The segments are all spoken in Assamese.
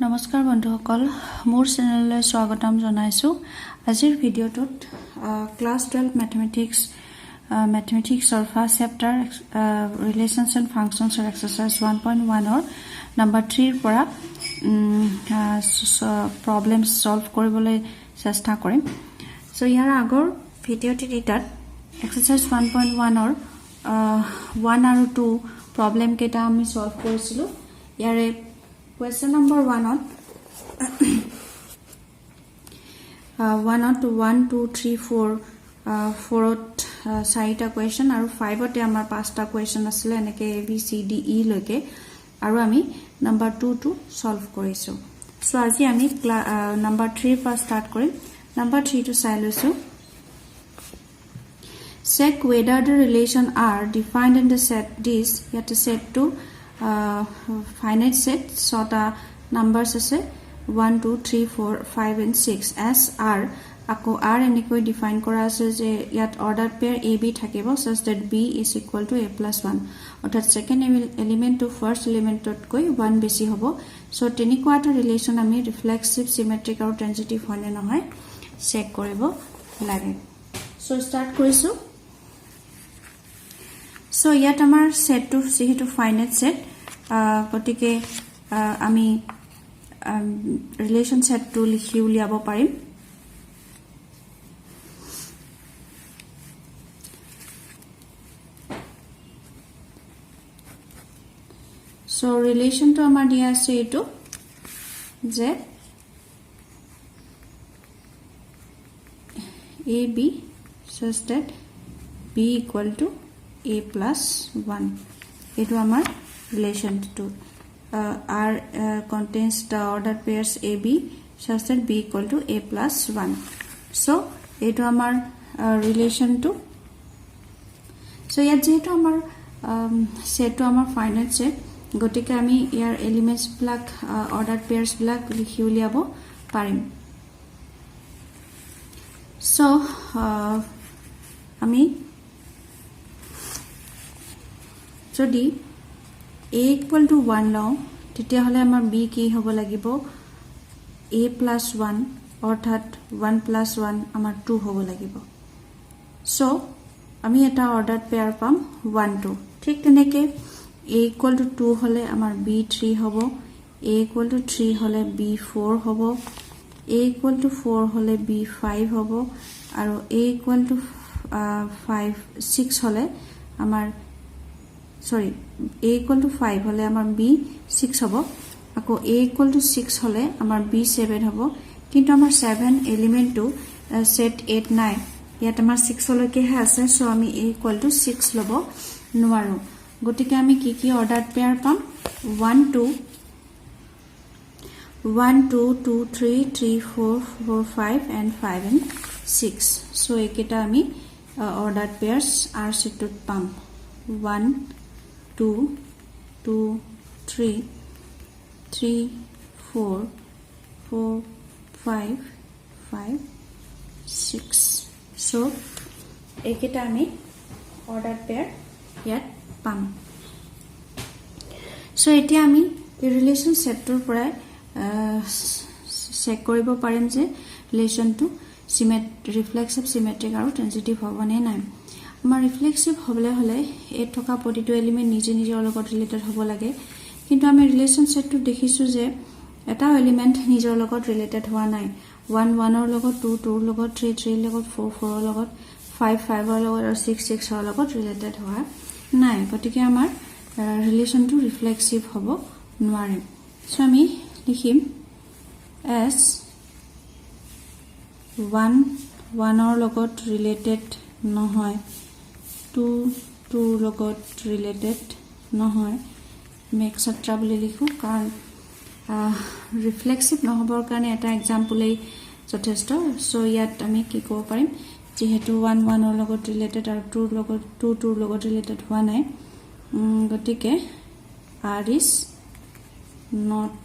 নমস্কাৰ বন্ধুসকল মোৰ চেনেললৈ স্বাগতম জনাইছো আজিৰ ভিডিঅ'টোত ক্লাছ 12 ম্যাথমেটিক্স অৰ first chapter relations and functions অৰ এক্সাৰসাইজ 1.1 অৰ নম্বৰ 3 ৰ পৰা প্ৰবলেমছ সলভ কৰিবলৈ চেষ্টা কৰিম সো ইয়াৰ আগৰ ভিডিঅ'টিত এক্সাৰসাইজ 1.1 অৰ 1 আৰু 2 প্ৰবলেম কেইটা আমি সলভ কৰিছিলো ইয়াৰে Question number 1 on 1 2 3 4 4 question আৰু 5 তে আমাৰ 5টা question আছিল এনেকে A B C D E লৈকে আৰু আমি number 2 to solve কৰিছো সো আজি আমি number 3 পৰা start কৰিম number 3 to চাই লৈছো check whether the relation are defined in the set this yet set to finite set so the numbers ase 1 2 3 4 5 and 6 as r ako r enikoi define kora ase je yat order pair ab thakibo such that b is equal to a plus 1 orthat second element to first element tot koi 1 besi hobo so teniko eta relation ami reflexive symmetric or transitive hone nohoy check koribo lage so start korisu so yat amar set to jehetu finite set গটিকে আমি ৰিলেশন সেট টু লিখি উলিয়াব পাৰিম সো ৰিলেশন টু আমাৰ দিয়া আছে এটো যে ab such that b equal to a plus 1 এটো আমাৰ relation to r contains the order pairs ab such that b equal to a plus 1 so eto amar relation to so yat jeto amar set to amar finite set gotike ami yar elements black order pairs black likhi uliabo parim so ami jodi a equal to 1 law তেতিয়া হলে আমাৰ b কি হ'ব লাগিব a plus 1 অৰ্থাৎ 1 plus 1 আমাৰ 2 হ'ব লাগিব সো আমি এটা অৰ্ডাৰ পেয়াৰ পাম 1 2 ঠিক তেনেকে a equal to 2 হলে আমাৰ b 3 হ'ব a equal to 3 হলে b 4 হ'ব a equal to 4 হলে b 5 হ'ব আৰু a equal to 5 6 হলে আমাৰ sorry a equal to 5 hole amar b 6 hobo ako a equal to 6 hole amar b 7 hobo kintu amar 7 element to set 8 9 yat amar 6 hole ke ha ase so ami a equal to 6 lobo nuaru gotike ami ki ordered pair pam 1 2 2 3 3 4 4 5 and 5 and 6 so eketa ami ordered pairs are set to pam 1 2 2 3 3 4 4 5 5 6 so eketa ami ordered pair yet pam so etia ami এই ৰিলেশন সেটৰ পৰা চেক কৰিব পাৰিম যে ৰিলেশনটো ৰিফ্লেক্সিভ সিমেট্ৰিক আৰু ট্ৰানজিটিভ হ'বনে নাই আমাৰ ৰিফ্লেক্সিভ হ'বলে হলে এ থকা প্ৰতিটো এলিমেন্ট নিজে নিজে লগত ৰিলেটেড হ'ব লাগে কিন্তু আমি ৰিলেশন সেটটো দেখিছো যে এটা এলিমেন্ট নিজৰ লগত ৰিলেটেড হোৱা নাই 1 1 ৰ লগত 2 2 ৰ লগত 3 3 ৰ লগত 4 4 ৰ লগত 5 5 ৰ লগত আৰু 6 6 ৰ লগত ৰিলেটেড হোৱা নাই গতিকে আমাৰ ৰিলেশনটো ৰিফ্লেক্সিভ হ'ব নোৱাৰে সো আমি লিখিম as 1 1 ৰ লগত ৰিলেটেড নহয় 2 2 লগত ৰিলেটেড নহয় মেক্সট্ৰা বুলি লিখো কাৰণ ৰিফ্লেক্সিভ নহবৰ কাৰণে এটা এক্সাম্পল এই যথেষ্ট সো ইয়াত আমি কি ক'ব পাৰিম যেহেতু 1 1 ৰ লগত ৰিলেটেড আৰু 2 ৰ লগত 2 2 ৰ লগত ৰিলেটেড হোৱা নাই গতিকে r is not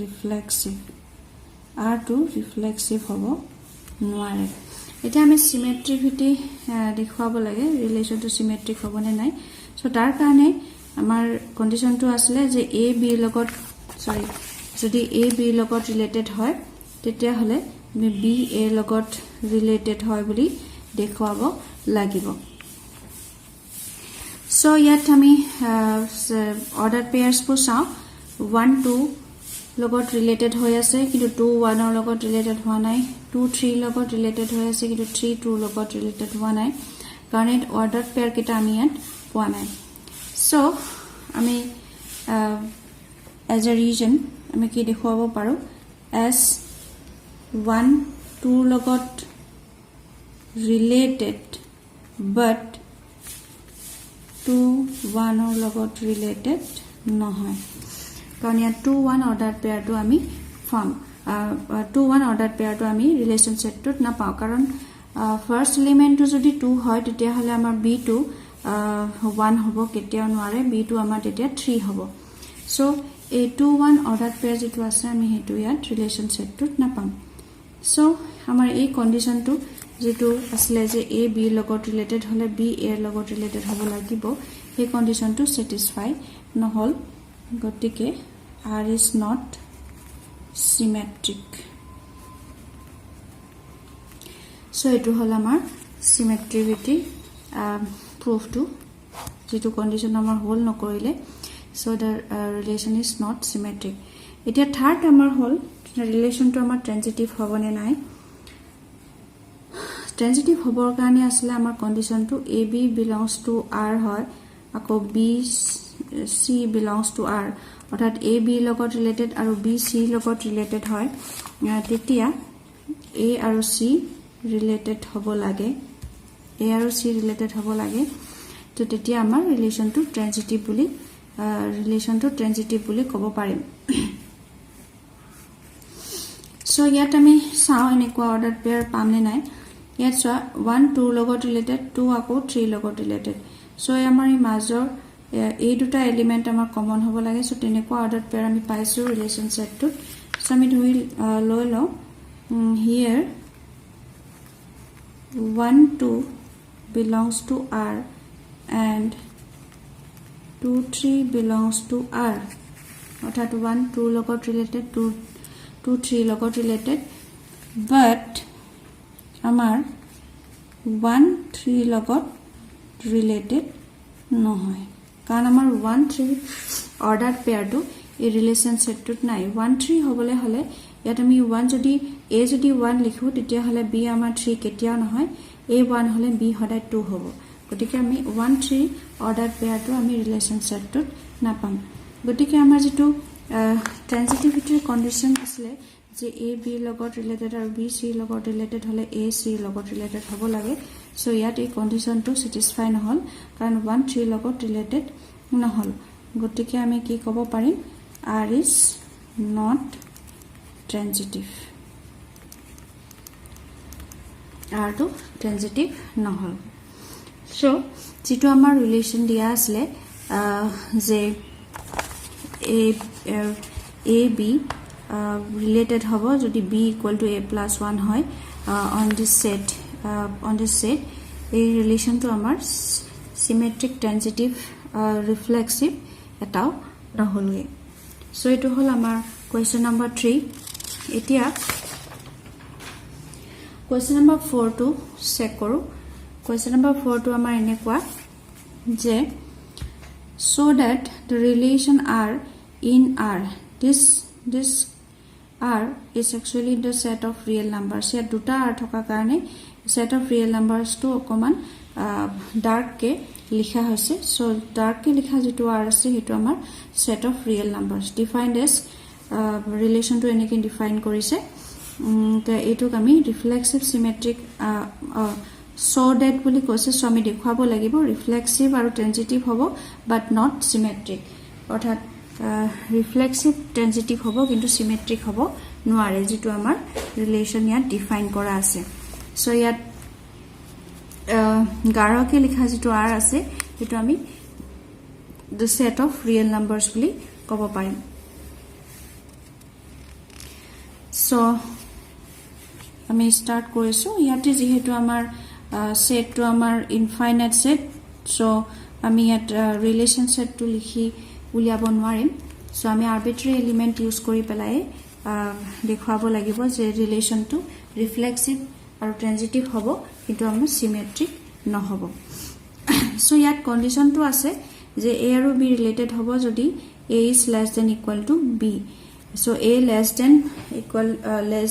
reflexive r2 reflexive হ'ব নোৱাৰে এটা আমি সিমেট্ৰিভিটি দেখুৱাব লাগে ৰিলেশনটো সিমেট্ৰিক হ'বনে নাই সো তাৰ কাৰণে আমাৰ কন্ডিশনটো আসলে যে a b লগত সৰি যদি a b লগত ৰিলেটেড হয় তেতিয়া হলে আমি b a লগত ৰিলেটেড হয় বুলি দেখুৱাব লাগিব সো ইয়াত আমি অৰ্ডাৰ পেয়াৰ্স বোৰ চাও 1 2 লগত ৰিলেটেড হৈ আছে কিন্তু 2 1 ৰ লগত ৰিলেটেড হোৱা নাই 2 3 লগত ৰিলেটেড হৈ আছে কিন্তু 3 2 লগত ৰিলেটেড হোৱা নাই কাৰণ এই অৰ্ডাৰ পেয়াৰ কেইটা আমি ইয়াত পোৱা নাই সো আমি as a region আমি কি দেখুৱাব পাৰো as 1 2 লগত related but 2 1 ৰ লগত related নহয় কাৰণ ইয়াত 2 1 অৰ্ডাৰ পেয়াৰটো আমি ফৰ্ম 2 1 অৰ্ডাৰ পেয়াৰটো আমি ৰিলেশন সেটটোত না পাও কাৰণ ফাৰ্স্ট এলিমেন্টটো যদি 2 হয় তেতিয়া হলে আমাৰ b2 1 হ'ব কেতিয়াও নোৱাৰে b2 আমাৰ তেতিয়া 3 হ'ব সো এই 2 1 অৰ্ডাৰ পেয়াৰ যেটো আছে আমি হেতু ইয়াত ৰিলেশন সেটটোত না পাম সো আমাৰ এই কন্ডিশনটো যেটো আসলে যে a b লগত ৰিলেটেড হলে b a লগত ৰিলেটেড হ'ব লাগিব এই কন্ডিশনটো স্যাটিসফাই নহল গতিকে r is not symmetric so etu hol amar symmetricity proof to jetu condition amar hol nokorile so the relation is not symmetric etia third amar hol relation to amar transitive hobone nai transitive hobor karone asle amar condition to ab belongs to r hoy ako b c belongs to r অর্থাৎ a b লগত ৰিলেটেড আৰু b c লগত ৰিলেটেড হয় তেতিয়া a আৰু c ৰিলেটেড হ'ব লাগে a আৰু c ৰিলেটেড হ'ব লাগে তো তেতিয়া আমাৰ ৰিলেশনটো ট্ৰানজিটিভ বুলি ক'ব পাৰিম সো ইয়াত আমি চাও এনেকুৱা অৰ্ডাৰ পেয়াৰ পামনে নাই ইয়াত চোৱা 1 2 লগত ৰিলেটেড 2 আকৌ 3 লগত ৰিলেটেড সো আমাৰ এই মাজৰ এই দুটা এলিমেন্ট আমাৰ কমন হ'ব লাগে সো তেনেকুৱা অৰ্ডাৰ পেয়াৰ আমি পাইছো ৰিলেশন সেটটো সো আমি ধৰি লৈ লও here 1 2 belongs to r and 2 3 belongs to r অৰ্থাৎ 1 2 লগত ৰিলেটেড 2 3 লগত ৰিলেটেড but আমাৰ 1 3 লগত ৰিলেটেড নহয় কাৰণ আমাৰ 1 3 অৰ্ডাৰ পেয়াৰটো এই ৰিলেশন সেটটোত নাই 1 3 হ'বলে হলে ইয়াত আমি 1 যদি a যদি 1 লিখো তেতিয়া হলে b আমাৰ 3 কেতিয়াও নহয় a 1 হলে b সদায় 2 হ'ব গতিকে আমি 1 3 অৰ্ডাৰ পেয়াৰটো আমি ৰিলেশন সেটটোত নাপাম গতিকে আমাৰ যেটো ট্ৰানজিটিভিটিৰ কন্ডিশন আছিল যে a b লগত ৰিলেটেড আৰু b c লগত ৰিলেটেড হলে a c লগত ৰিলেটেড হ'ব লাগে সো ইয়াত এই কন্ডিশনটো স্যাটিসফাই নহল কাৰণ 1 3 লগত ৰিলেটেড নহল গতিকে আমি কি ক'ব পাৰিম r is not transitive r to transitive নহল সো যেটো আমাৰ ৰিলেশন দিয়া আছিল যে a b related hobo jodi b equal to a plus 1 hoy on this set a relation to amar symmetric transitive reflexive etao rahulge so etu hol amar question number 3 etia question number 4 to check koru question number 4 to amar enekwa je so that the relation r in r this r is actually the set of real numbers here duta r thoka karone set of real numbers to common dark ke likha hoise so dark ke likha jitu r ase hetu amar set of real numbers defined as relation to enike define korise to etu kami reflexive symmetric so that boli koise so ami dekhwabo lagibo reflexive aru transitive hobo but not symmetric orthat reflexive transitive hobo kintu symmetric hobo noare jitu amar relation ya define kora ase so yat 11 ke likha jitu r ase etu ami the set of real numbers boli kobo parim so ami start korisu yate jehetu amar set to amar infinite set so ami yat relation set to likhi uliabo নোৱাৰিম সো আমি আৰ্বিট্ৰাৰী এলিমেন্ট ইউজ কৰি পেলাই দেখুৱাব লাগিব যে ৰিলেশনটো ৰিফ্লেক্সিভ আৰু ট্ৰানজিটিভ হ'ব কিন্তু আমাৰ সিমেট্ৰিক নহব সো ইয়াত কন্ডিশনটো আছে যে a আৰু b ৰিলেটেড হ'ব যদি a is less than equal to b so a less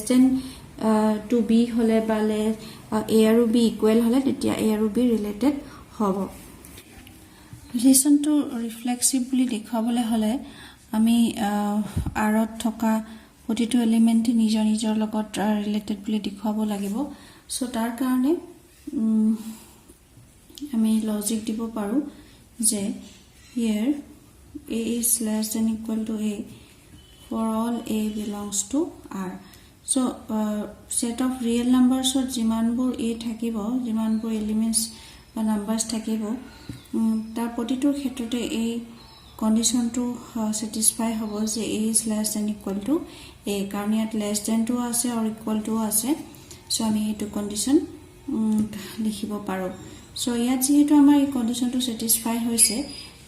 than to b হলে বা a আৰু b ইকুৱেল হলে তেতিয়া a আৰু b ৰিলেটেড হ'ব ৰিলেশনটো ৰিফ্লেক্সিভ বুলি দেখাবলৈ হলে আমি আৰত থকা প্ৰতিটো এলিমেন্ট নিজৰ নিজৰ লগত ৰিলেটেড বুলি দেখাব লাগিব সো তাৰ কাৰণে আমি লজিক দিব পাৰো যে here a is less than equal to a for all a belongs to r so set of real numbers or jimanbur a thakibo jimanbur elements বা numbers thakibo tar প্ৰতিটোৰ ক্ষেত্ৰতে এই condition to satisfy hobo je a is less than equal to a কাৰণ ইয়াত less than to আছে or equal to আছে so আমি এইটো condition লিখিব পাৰো so ইয়াত যেহেতু আমাৰ এই condition to satisfy হৈছে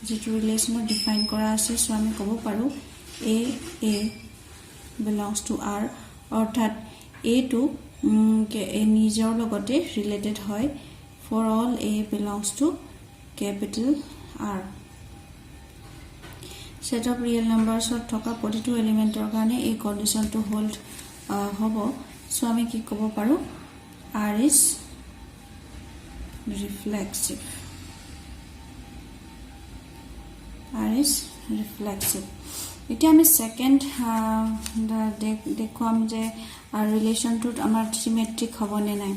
যেটো ৰিলেশন ডিফাইন কৰা আছে so আমি ক'ব পাৰো a belongs to r অৰ্থাৎ a টো নিজৰ লগতে ৰিলেটেড হয় for all a belongs to capital R set of real numbers of থকা প্ৰতিটো এলিমেন্টৰ কাৰণে এই কন্ডিশনটো হোল্ড হ'ব সো আমি কি ক'ব পাৰো R is reflexive এতিয়া আমি সেকেন্ড দেখুৱাম যে ৰিলেশনটো আমাৰ সিমেট্ৰিক হ'ব নে নাই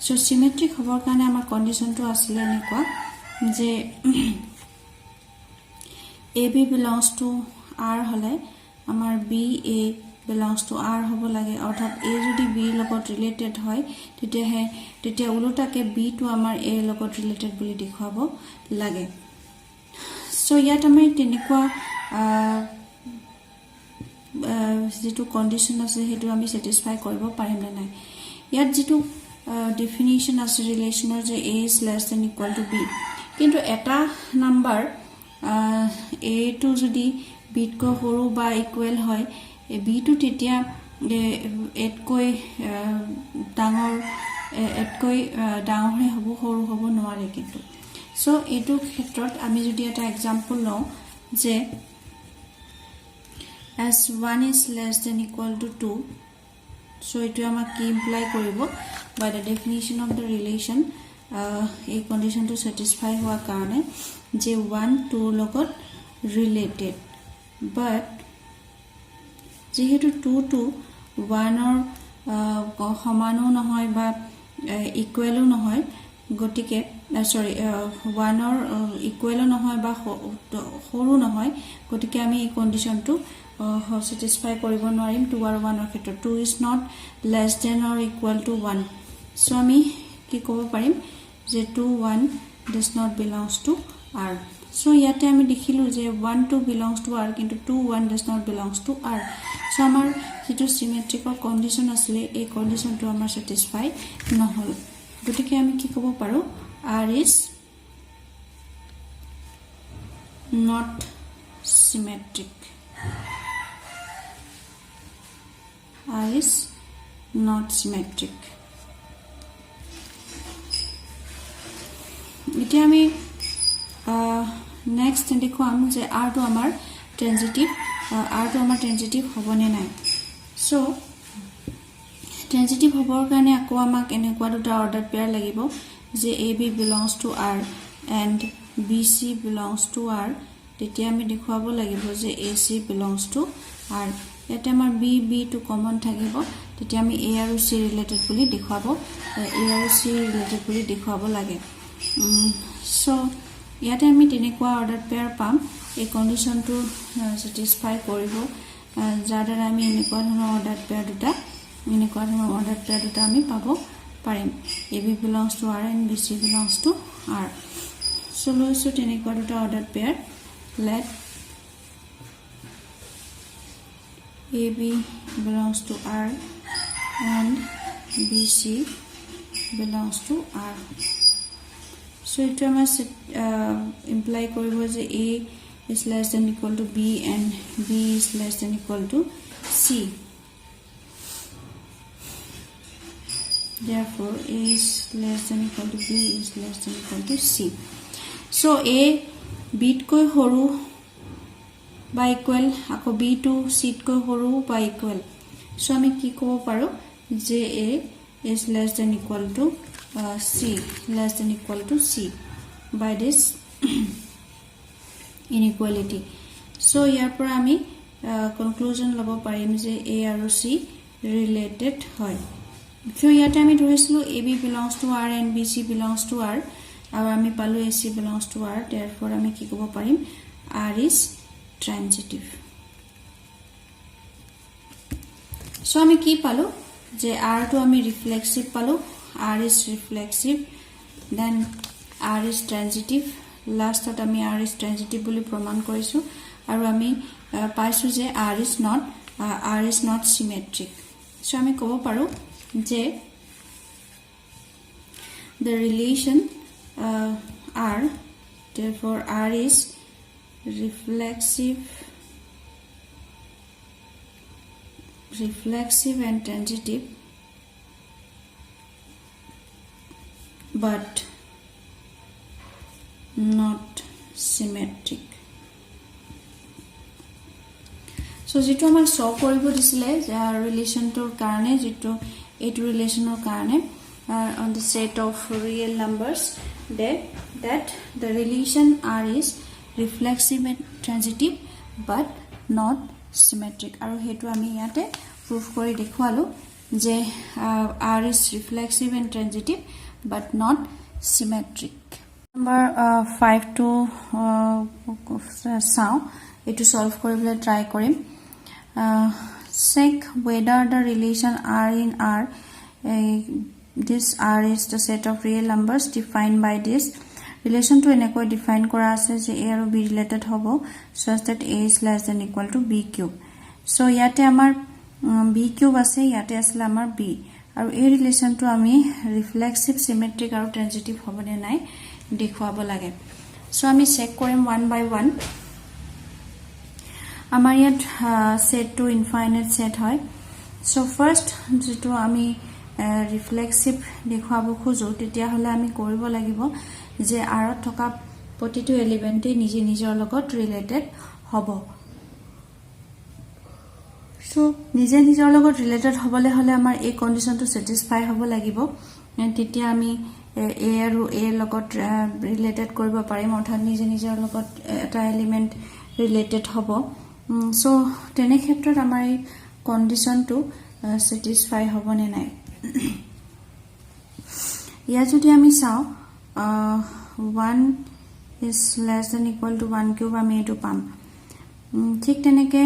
সো সিমেট্ৰিক হ'বৰ কাৰণে আমাৰ কন্ডিশনটো আছিল এনেকুৱা যে ab belongs to r হলে আমাৰ ba belongs to r হ'ব লাগে অৰ্থাৎ a যদি b লগত ৰিলেটেড হয় তেতিয়া উলটাকে b টো আমাৰ a লগত ৰিলেটেড বুলি দেখুৱাব লাগে সো ইয়াত আমি তেনেকুৱা যেটো কন্ডিশন আছে হেতু আমি স্যাটিসফাই কৰিব পাৰিম না নাই ইয়াত যেটো definition as relation যে a is less than equal to b কিন্তু এটা নাম্বার a to যদি b কো সৰু বা ইকুৱেল হয় b to তেতিয়া এতকৈ ডাঙৰ হ'ব সৰু হ'ব নোৱাৰে কিন্তু সো এটো ক্ষেত্ৰত আমি যদি এটা एग्जांपल লওঁ যে as 1 is less than equal to 2 so it will imply koribo by the definition of the relation a condition to satisfy hua karone je 1 2 logot related but jehetu 2 to 1 or samano nohoy ba equal nohoy gotike sorry 1 or equal nohoy ba horu nohoy gotike ami ei condition to satisfy koribo noarim 2 or 1 or khetre 2 is not less than or equal to 1 so ami ki kobo parim je 2 1 does not belongs to r so yate ami dekhilu je 1 2 belongs to r kintu 2 1 does not belongs to r so amar jeto symmetrical condition asle ei condition to amar satisfy nohol gotike ami ki kobo paru r is not symmetric R is not symmetric. এতিয়া আমি next দেখুৱাম যে r টো আমাৰ ট্ৰানজিটিভ হ'বনে নাই সো ট্ৰানজিটিভ হ'বৰ কাৰণে আকৌ আমাক এনেকুৱা দুটা অৰ্ডাৰ পেয়াৰ লাগিব যে ab belongs to r and bc belongs to r তেতিয়া আমি দেখুৱাব লাগিব যে ac belongs to r এটা আমাৰ b to common থাকিব তেতিয়া আমি a আৰু c ৰিলেটেড বুলি দেখুৱাব a আৰু c ৰিলেটেড বুলি দেখুৱাব লাগে সো ইয়াতে আমি তেনেকুৱা অৰ্ডাৰ পেয়াৰ পাম এই কন্ডিশনটো স্যাটিসফাই কৰিব যাৰ দ্বাৰা আমি এনেকুৱা ধৰণৰ অৰ্ডাৰ পেয়াৰ দুটা আমি পাব পাৰিম ab belongs to r and bc belongs to r so লৈছো তেনেকুৱা দুটা order pair let AB belongs to R and BC belongs to R. So it must imply koribo je A is less than equal to B and B is less than equal to C. Therefore, A is less than equal to B is less than equal to C. So, A B ko horu by equal, ako B to C ko horu by equal. So, ami ki kobo paro je A is less than equal to C, less than equal to C by this inequality. So, here per ami conclusion labo parim je A aru C related hoy. So, here ami dhorichilo AB belongs to R and BC belongs to R. Aru ami palu AC belongs to R. Therefore, ami ki kobo parim R is transitive. So, ami ki palu je R to ami reflexive palu. R is reflexive, then R is transitive. Last that ami R is transitive boli praman korisu aru ami paisu je R is not symmetric. So ami kobo paru je the relation R, therefore R is reflexive and transitive, but not symmetric. So, jito amar solve koribo disile relation to karone jito eight relation or karone on the set of real numbers that the relation R is reflexive and transitive but not symmetric. Aru hetu ami yate proof kori dekhwalu je R is reflexive and transitive but not symmetric. Number 5 to sound it to solve koribole try korim. Check whether the relation R in R, this R is the set of real numbers defined by this relation to eneko define kora ase je A aru B related hobo such that A is less than equal to B cube. So yate amar B cube ase, yate asle amar B. Aru A relation to ami reflexive, symmetric aru transitive hobone nai dekhwabo lage. So ami check korim one by one. Amar yat set to infinite set hoy. So first jito ami reflexive dekhwabo khojo tetia hole ami koribo lagibo je R thoka প্ৰতিটো এলিমেন্টে নিজে নিজৰ লগত ৰিলেটেড হ'ব. So নিজে নিজৰ লগত ৰিলেটেড হ'বলে হলে আমাৰ এই কন্ডিশনটো স্যাটিসফাই হ'ব লাগিব, তেতিয়া আমি A আৰু A লগত ৰিলেটেড কৰিব পাৰিম, অৰ্থাৎ নিজে নিজৰ লগত এটা এলিমেন্ট ৰিলেটেড হ'ব. So তেনে ক্ষেত্ৰত আমাৰ এই কন্ডিশনটো স্যাটিসফাই হ'ব নে নাই ইয়া যদি আমি চাও 1 is less than equal to 1 cube আমি এটো পাম, ঠিক তেনেকে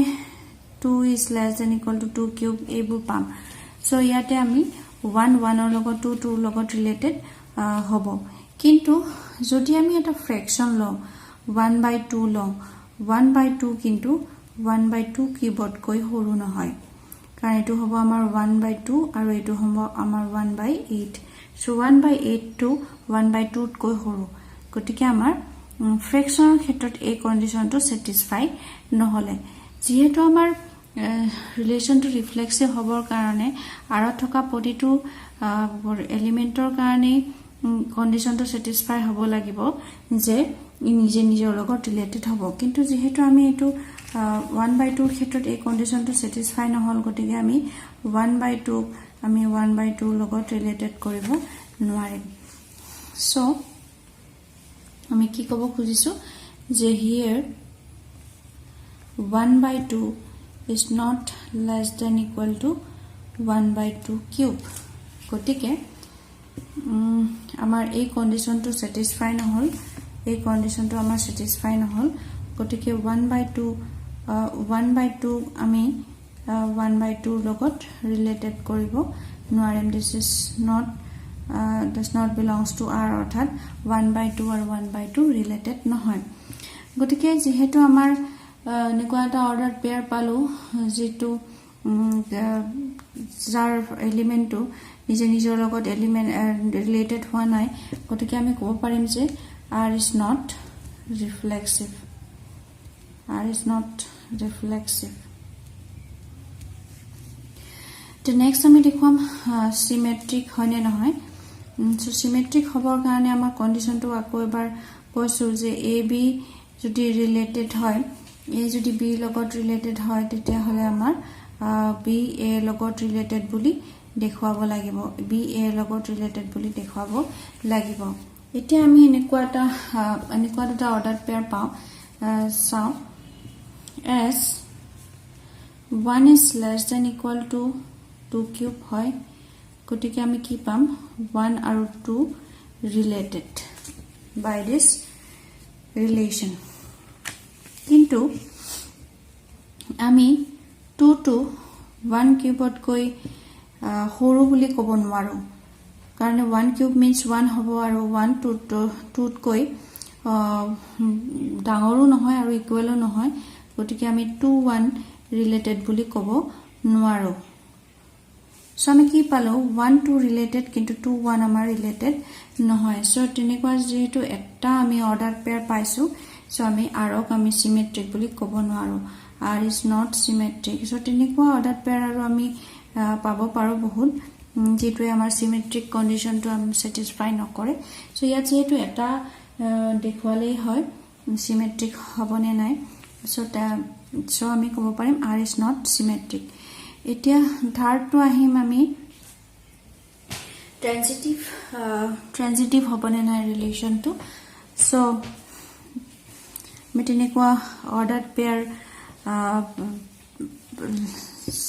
2 is less than equal to 2 cube এবোৰ পাম. So ইয়াতে আমি 1 1 ৰ লগত 2 2 ৰ লগত ৰিলেটেড হ'ব, কিন্তু যদি আমি এটা ফ্ৰেকশন লও 1/2 লও 1/2 কিন্তু 1/2 কিউবত কৈ সৰু নহয়, কাৰণ এটো হ'ব আমাৰ 1/2 আৰু এটো হ'ব আমাৰ 1/8. So 1/8 to 1/2 কৈ সৰু, গতিকে আমাৰ ফ্ৰেকশনৰ ক্ষেত্ৰত এই কন্ডিশনটো স্যাটিসফাই নহলে, যেহেতু আমাৰ ৰিলেশনটো ৰিফ্লেক্সিভ হবৰ কাৰণে আৰু থকা প্ৰতিটো এলিমেন্টৰ কাৰণে কন্ডিশনটো স্যাটিসফাই হ'ব লাগিব যে নিজে নিজৰ লগত ৰিলেটেড হ'ব, কিন্তু যেহেতু আমি এটো 1/2 ৰ ক্ষেত্ৰত এই কন্ডিশনটো স্যাটিসফাই নহল, গতিকে আমি 1/2 আমি 1/2 লগত ৰিলেটেড কৰিব নোৱাৰিম. সো আমি কি কব খুজিছো যে here 1/2 is not less than equal to 1/2 cube, গতিকে আমাৰ এই কন্ডিশনটো স্যাটিসফাই নহল, এই কন্ডিশনটো আমাৰ স্যাটিসফাই নহল, গতিকে 1/2 আমি 1/2 লগত ৰিলেটেড কৰিব নোৱাৰিম. This is not does not belongs to R, অৰ্থাৎ 1/2 আৰু 1/2 ৰিলেটেড নহয়. গতিকে যেহেতু আমাৰ এনেকুৱা এটা অৰ্ডাৰ পেয়াৰ পালো যেটো যাৰ এলিমেন্টটো নিজে নিজৰ লগত এলিমেন্ট ৰিলেটেড হোৱা নাই, গতিকে আমি ক'ব পাৰিম যে R is not reflexive. R is not reflexive. The next আমি দেখুৱাম symmetric হয় নে নহয় so symmetric হবৰ কাৰণে আমাৰ কন্ডিশনটো আকৌ এবাৰ কৈছো যে AB যদি ৰিলেটেড হয় A যদি B লগত ৰিলেটেড হয় তেতিয়া হলে আমাৰ B A লগত ৰিলেটেড বুলি দেখুৱাব লাগিব B A লগত ৰিলেটেড বুলি দেখুৱাব লাগিব এতিয়া আমি এনেকুৱা এটা অৰ্ডাৰ পেয়াৰ পাও চাও as 1 is less than equal to 2 cube হয় গতিকে আমি কি পাম 1 আৰু 2 related by this relation কিন্তু আমি 2 to 1 cubed কৈ সৰু বুলি ক'ব নোৱাৰো কাৰণ 1 cube means 1 হ'ব আৰু 1 to 2 কৈ ডাঙৰো নহয় আৰু ইকুৱেলো নহয় গতিকে আমি 2 1 related বুলি ক'ব নোৱাৰো so আমি কি পালো 1 2 related কিন্তু 2 1 আমাৰ related নহয় so তেনেকুৱা যেটো একটা আমি অৰ্ডাৰ পেয়াৰ পাইছো so আমি আৰক আমি symmetric বুলি ক'ব নোৱাৰো R is not symmetric so তেনেকুৱা অৰ্ডাৰ পেয়াৰ আৰু আমি পাব পাৰো বহুত যেটো আমাৰ symmetric condition টো আমি satisfy নকৰে so ইয়াত যেটো এটা দেখুৱালেই হয় symmetric হ'বনে নাই so আমি ক'ব পাৰিম R is not symmetric এতিয়া থাৰ্ড টো আহিম আমি ট্ৰানজিটিভ হ'বনে নাই ৰিলেশন টো so মেটেনেকুৱা অৰ্ডাৰ পেয়াৰ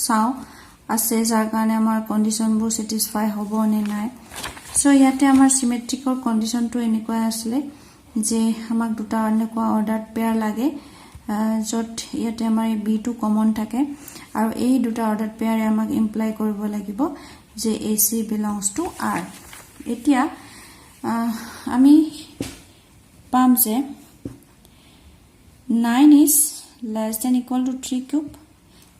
চাও আছে যাৰ কাৰণে আমাৰ কন্ডিশন বোৰ satisfy হ'ব নে নাই so ইয়াতে আমাৰ symmetrical condition টো এনেকুৱা আছিল যে আমাক দুটা এনেকুৱা অৰ্ডাৰ পেয়াৰ লাগে যত ইয়াতে আমাৰ b টো কমন থাকে আৰু এই দুটা অৰ্ডাৰ পেয়াৰে আমাক ইমপ্লাই কৰিব লাগিব যে AC belongs to R এতিয়া আমি পাম যে 9 is less than equal to 3 cube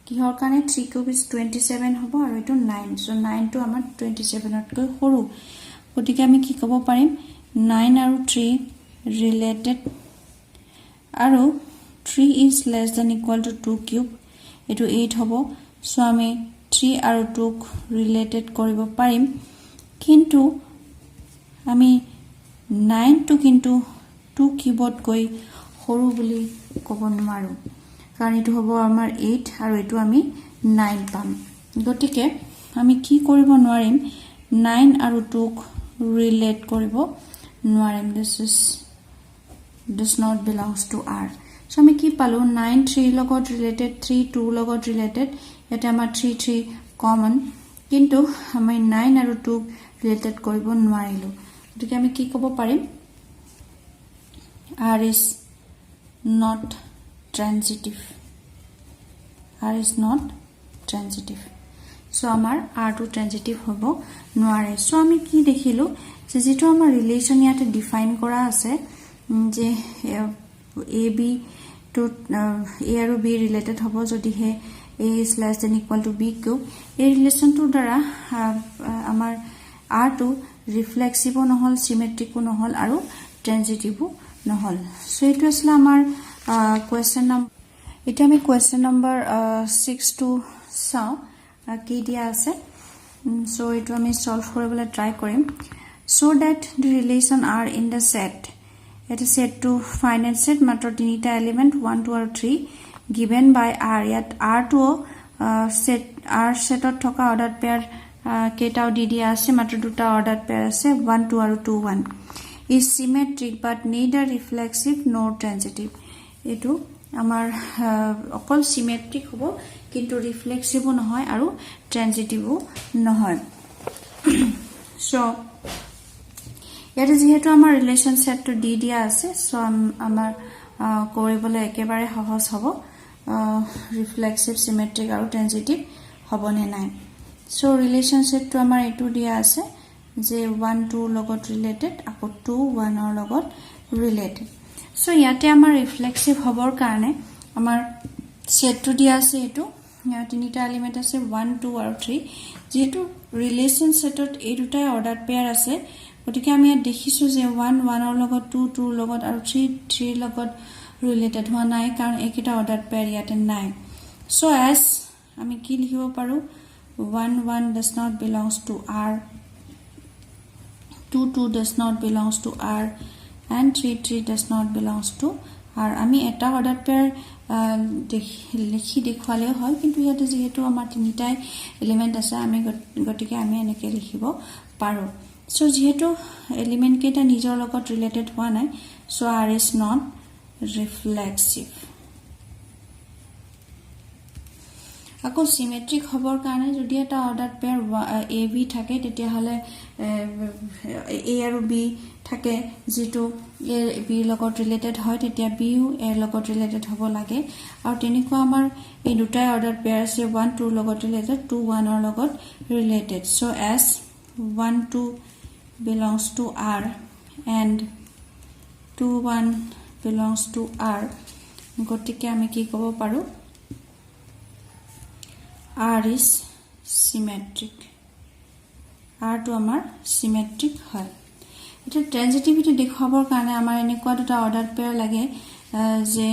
কিহৰ কাৰণে 3 cube is 27 হ'ব আৰু এটো 9 so 9 টো আমাৰ 27 তকৈ সৰু গতিকে আমি কি ক'ব পাৰিম 9 আৰু 3 related আৰু 3 is less than equal to 2 cube এটো 8 হ'ব so আমি 3 আৰু 2 related কৰিব পাৰিম কিন্তু আমি 9 টো কিন্তু 2 কিউবত কৈ সৰু বুলি ক'ব নোৱাৰো কাৰণ এটো হ'ব আমাৰ 8 আৰু এটো আমি 9 পাম গতিকে আমি কি কৰিব নোৱাৰিম 9 আৰু 2 relate কৰিব নোৱাৰিম this does not belongs to R so আমি কি পালো 9 3 লগত related 3 2 লগত related এটা আমাৰ 3 3 common কিন্তু আমি 9 আৰু 2 related কৰিব নোৱাৰিলো গতিকে আমি কি ক'ব পাৰিম R is not transitive R is not transitive so আমাৰ R টো transitive হ'ব নোৱাৰে so আমি কি দেখিলো যে যেটো আমাৰ ৰিলেশন ইয়াতে ডিফাইন কৰা আছে যে AB to A আৰু B related হ'ব যদি হে A is less than equal to B cube এই ৰিলেশন টো দ্বাৰা আমাৰ R টো ৰিফ্লেক্সিভ নহল symmetric নহল আৰু transitive নহল সো এটো আছিল আমাৰ কোৱেশ্চন নম্বৰ এটা আমি কোৱেশ্চন নম্বৰ 6 টো চাও কি দিয়া আছে সো এটো আমি সলভ কৰিবলৈ ট্ৰাই কৰিম so that the relation are in the set it is set to finite set মাত্ৰ তিনিটা এলিমেন্ট 1 2 আৰু 3 given by R yet R to set R setত থকা অৰ্ডাৰ পেয়াৰ কেটাও দি দিয়া আছে মাত্ৰ দুটা অৰ্ডাৰ পেয়াৰ আছে 1 2 আৰু 2 1 is symmetric but neither reflexive nor transitive এটো আমাৰ অকল symmetric হ'ব কিন্তু reflexive নহয় আৰু transitive নহয় so ইয়াতে যেহেতু আমাৰ ৰিলেশন সেট টো দি দিয়া আছে সো আমাৰ কৰিবলৈ একেবাৰে সহজ হ'ব reflexive symmetric আৰু transitive হ'বনে নাই সো ৰিলেশন সেট টো আমাৰ এটো দিয়া আছে যে 1 2 লগত ৰিলেটেড আকৌ 2 1 ৰ লগত ৰিলেটেড সো ইয়াতে আমাৰ ৰিফ্লেক্সিভ হবৰ কাৰণে আমাৰ সেট টো দিয়া আছে এটো তিনিটা এলিমেন্ট আছে 1 2 আৰু 3 যেটো ৰিলেশন সেটত এই দুটা অৰ্ডাৰ পেয়াৰ আছে গতিকে আমি দেখিছো যে 1 1 ৰ লগত 2 2 ৰ লগত আৰু 3 3 ৰ লগত ৰিলেটেড হোৱা নাই কাৰণ এইকেইটা অৰ্ডাৰ পেয়াৰ ইয়াতে নাই সো এজ আমি কি লিখিব পাৰো 1 1 does not belongs to R 2 2 does not belongs to R and 3 3 does not belongs to R আমি এটা অৰ্ডাৰ পেয়াৰ লিখি দেখুৱালে হয় কিন্তু ইয়াতে যেহেতু আমাৰ তিনিটাই এলিমেন্ট আছে আমি গতিকে আমি এনেকে লিখিব পাৰো সো যেহেতু এলিমেন্ট কেইটা নিজৰ লগত ৰিলেটেড হোৱা নাই so R is not reflexive আকৌ সিমেট্ৰিক হবৰ কাৰণে যদি এটা অৰ্ডাৰ পেয়াৰ AB থাকে তেতিয়া হলে A আৰু B থাকে যেটো A B লগত ৰিলেটেড হয় তেতিয়া B ও A লগত ৰিলেটেড হ'ব লাগে আৰু তেনেকুৱা আমাৰ এই দুটা অৰ্ডাৰ পেয়াৰ আছে 1 2 লগত ৰিলেটেড 2 1 ৰ লগত related so as 1 2 belongs to R and 2 1 belongs to R গতিকে আমি কি ক'ব পাৰো R is symmetric R to আমাৰ symmetric হয় এটা ট্ৰানজিটিভিটি দেখাবৰ কাৰণে আমাৰ এনেকুৱা দুটা অৰ্ডাৰ পেয়াৰ লাগে যে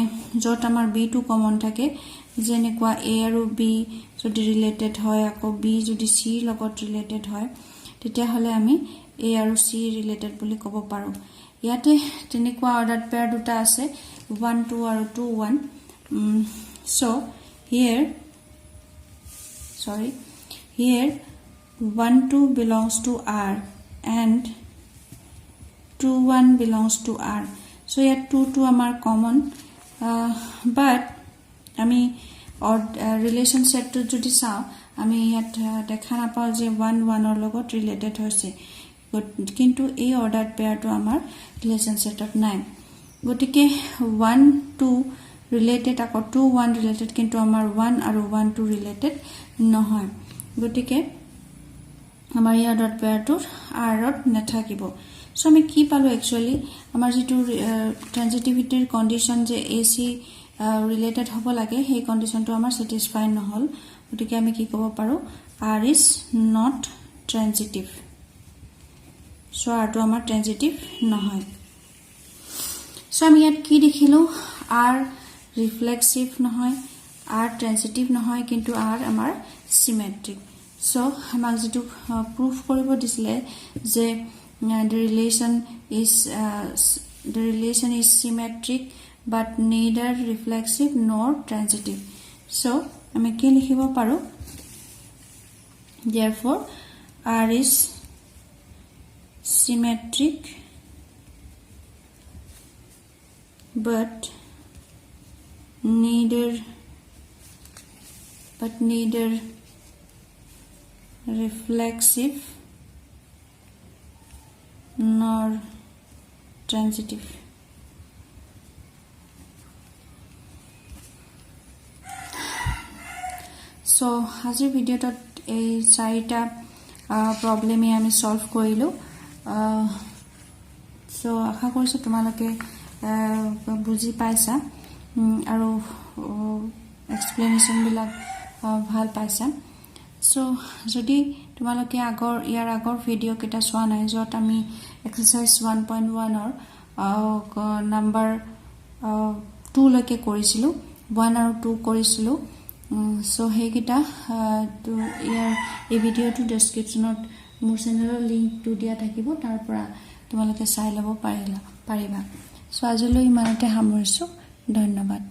যত আমাৰ B টো কমন থাকে যেনেকুৱা A আৰু B যদি ৰিলেটেড হয় আকৌ B যদি C লগত ৰিলেটেড হয় তেতিয়া হলে আমি A আৰু C ৰিলেটেড বুলি ক'ব পাৰো ইয়াতে তেনেকুৱা অৰ্ডাৰ পেয়াৰ দুটা আছে 1 2 আৰু 2 1 so here 1 2 belongs to R and 2 1 belongs to R so here 2 2 amar common but ami or relation set to jodi sao ami yat dekha na pao je 1 1 or logot related hoise kintu ei order pair to amar relation set of 9 gotike 1 2 related ako 2 1 related kintu amar 1 aru 1 2 related নহয় গটিকে আমাৰ এই অৰ্ডাৰ পেয়াৰটোৰ R ত নাথাকিব সো আমি কি পালো একচুয়ালি আমাৰ যেটো ট্ৰানজিটিভিটিৰ কন্ডিশন যে AC ৰিলেটেড হ'ব লাগে সেই কন্ডিশনটো আমাৰ স্যাটিসফাই নহল গটিকে আমি কি ক'ব পাৰো R is not transitive so R টো আমাৰ ট্ৰানজিটিভ নহয় সো আমি ইয়াত কি দেখিলো R ৰিফ্লেক্সিভ নহয় R transitive নহয় কিন্তু R আমাৰ symmetric so আমাক যেটো proof কৰিব দিছিলে যে the relation is symmetric but neither reflexive nor transitive so আমি কি লিখিব পাৰো therefore R is symmetric but neither reflexive nor transitive so আজিৰ ভিডিওত এই চাৰিটা প্ৰবলেমে আমি সলভ কৰিলো so আশা কৰিছো তোমালোকে বুজি পাইছা আৰু explanation বিলাক ভাল পাইছা so যদি তোমালোকে ইয়াৰ আগৰ ভিডিও কেটা চোৱা নাই যত আমি এক্সাৰসাইজ 1.1 ৰ নাম্বাৰ 2 লৈকে কৰিছিলো 1 আৰু 2 কৰিছিলো so হেকিটা ইয়াৰ এই ভিডিওটো ডেসক্ৰিপচনত মোৰ চেনেলৰ লিংকটো দিয়া থাকিব তাৰ পৰা তোমালোকে চাই লব পাৰিবা so আজিলৈ ইমানতে সামৰিছো ধন্যবাদ